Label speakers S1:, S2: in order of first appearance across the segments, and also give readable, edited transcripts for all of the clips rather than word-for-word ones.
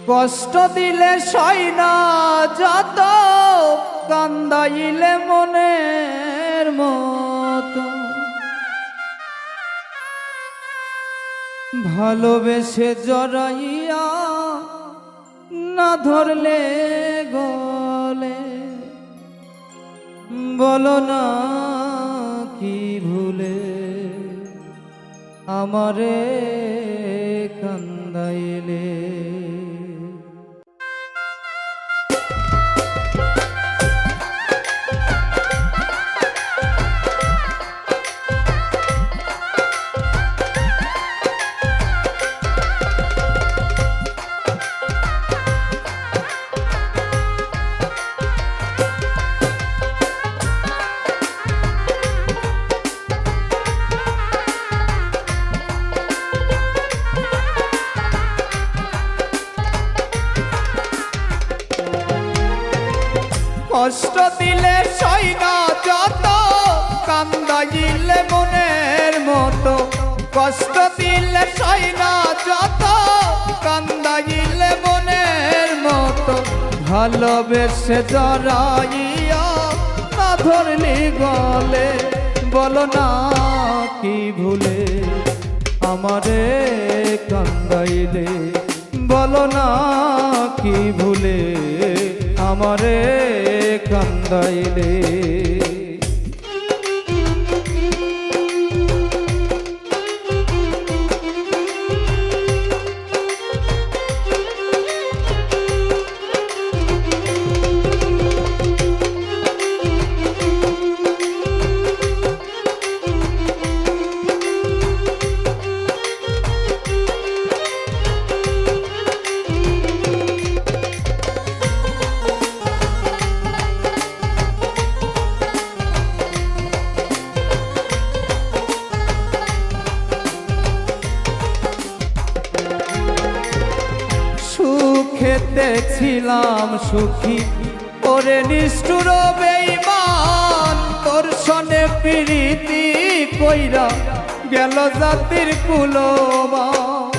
S1: কষ্ট দিলে সয় না যত, কান্দাইলে মনের মতো। ভালোবেসে জড়াইয়া না ধরলে গলে, বলো না কি ভুলে আমারে কান্দাইলে। কষ্ট দিলে সয় না যত, কান্দাইলে মনের মতো। কষ্ট দিলে সয় না যত, কান্দাইলে মনের মতো। ভালোবেসে জড়াইয়া না ধরলি গলে, বলো না কি ভুলে আমারে কান্দাইলে। বলো না কি ভুলে আমারে কান্দাইলে। সুখেতে ছিলাম সুখী, ওরে নিষ্ঠুর বেঈমান। তোর সনে প্রীতি কইরা গেল জাতির কুলমান।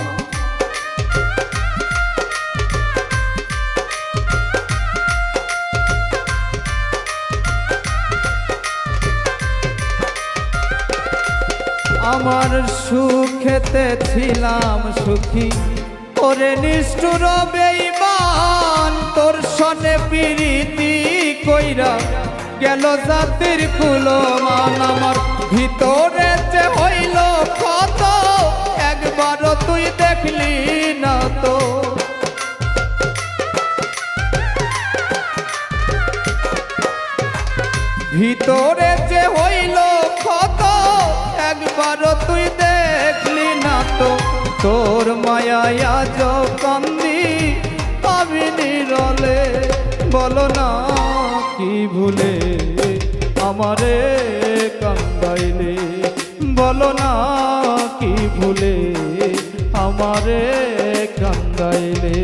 S1: আমার সুখেতে ছিলাম সুখী, ওরে নিষ্ঠুর বেঈমান। তোর সনে প্রীতি কইরা গেল জাতির কুলমান। আমার ভিতরে যে হইল ক্ষত, একবারও তুই দেখলি না তো। ভিতরে যে হইল ক্ষত, একবারও তুই দেখলি না তো। তোর মায়ায় আজ কান্দি আমি নিরলে, বলো না কি ভুলে আমারে কান্দাইলে। বলো না কি ভুলে আমারে কান্দাইলে।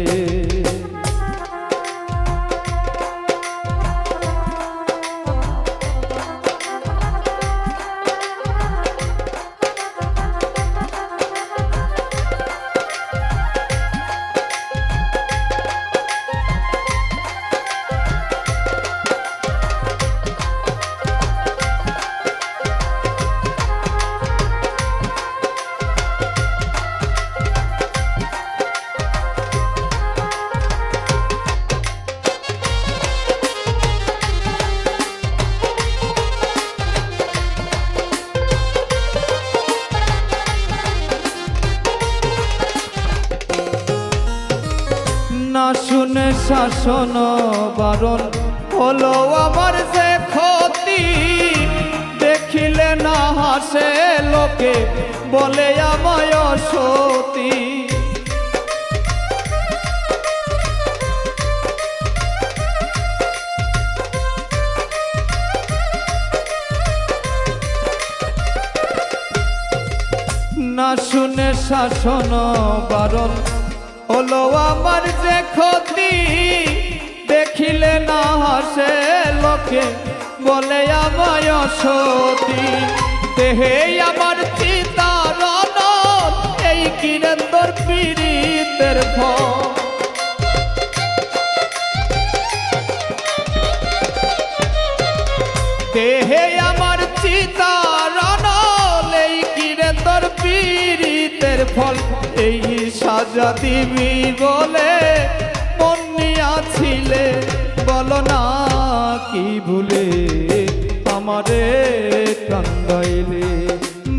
S1: না শুনে শাসন বারণ হলো আমার যে ক্ষতি। দেখিলে না হাসে লোকে, বলে আমায় সতী। না শুনে শাসন বারণ হলো আমার যে ক্ষতি। দেখিলে না হাসে লোকে, বলে আমায় সতী। দেহে আমার চিতারণ, এই কিরে তোর পীড়িতের ভয়। দেহে আমার চিতারণ এই কিরে তোর পীড়িতের ফল এই সাজা দিবি বলে মন নিয়াছিলে বলো না কি ভুলে আমারে কান্দাইলে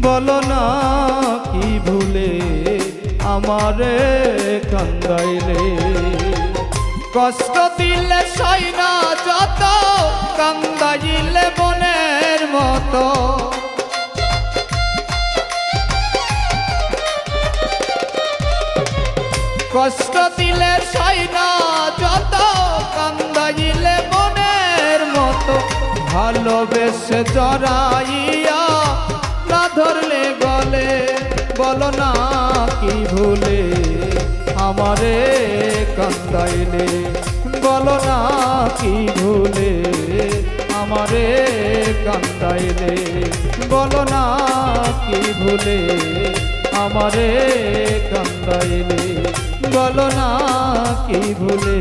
S1: বলো না কি ভুলে আমারে কান্দাইলে কষ্ট দিলে সই না যত কান্দাইলে বনের মতো কষ্ট দিলে সই না যত কান্দাইলে বনের মতো ভালোবেসে জড়াইয়া না ধরলে গলে বলো না কি ভুলে আমারে কান্দাইলে বলো না কি ভুলে আমারে কান্দাইলে বলো না কি ভুলে আমারে কান্দাইলে বলো না কি ভুলে